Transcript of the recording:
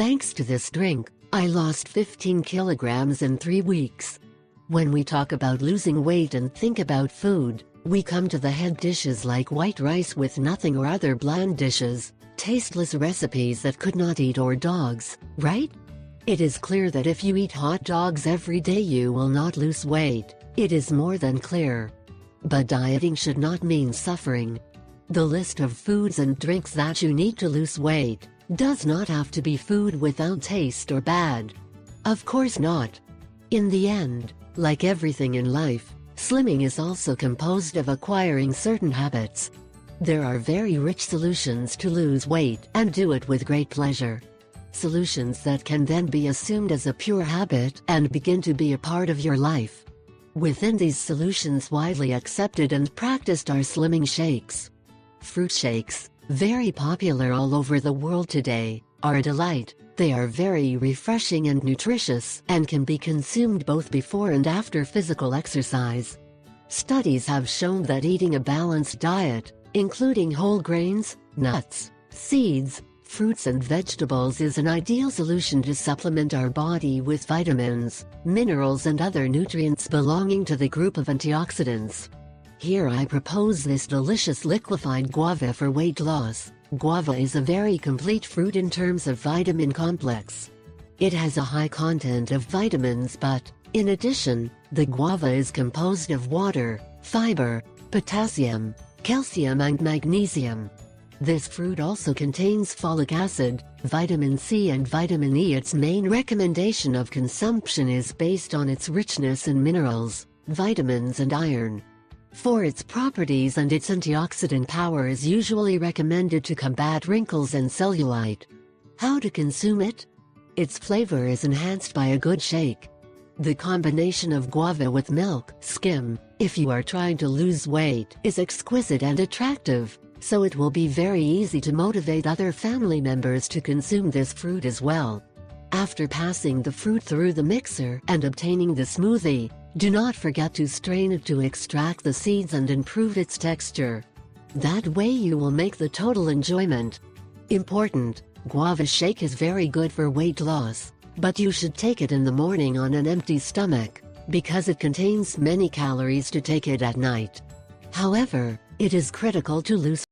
Thanks to this drink, I lost 15 kilograms in 3 weeks. When we talk about losing weight and think about food, we come to the head dishes like white rice with nothing or other bland dishes, tasteless recipes that could not eat, or dogs, right? It is clear that if you eat hot dogs every day you will not lose weight. It is more than clear. But dieting should not mean suffering. The list of foods and drinks that you need to lose weight does not have to be food without taste or bad. Of course not. In the end, like everything in life, slimming is also composed of acquiring certain habits. There are very rich solutions to lose weight and do it with great pleasure. Solutions that can then be assumed as a pure habit and begin to be a part of your life. Within these solutions, widely accepted and practiced are slimming shakes. Fruit shakes, very popular all over the world today, are a delight. They are very refreshing and nutritious and can be consumed both before and after physical exercise. Studies have shown that eating a balanced diet, including whole grains, nuts, seeds, fruits and vegetables, is an ideal solution to supplement our body with vitamins, minerals and other nutrients belonging to the group of antioxidants. Here I propose this delicious liquefied guava for weight loss. Guava is a very complete fruit in terms of vitamin complex. It has a high content of vitamins, but, in addition, the guava is composed of water, fiber, potassium, calcium and magnesium. This fruit also contains folic acid, vitamin C and vitamin E. Its main recommendation of consumption is based on its richness in minerals, vitamins and iron. For its properties and its antioxidant power is usually recommended to combat wrinkles and cellulite. How to consume it? Its flavor is enhanced by a good shake. The combination of guava with milk, skim, if you are trying to lose weight, is exquisite and attractive, so it will be very easy to motivate other family members to consume this fruit as well. After passing the fruit through the mixer and obtaining the smoothie, do not forget to strain it to extract the seeds and improve its texture. That way you will make the total enjoyment. Important: guava shake is very good for weight loss, but you should take it in the morning on an empty stomach, because it contains many calories to take it at night. However, it is critical to lose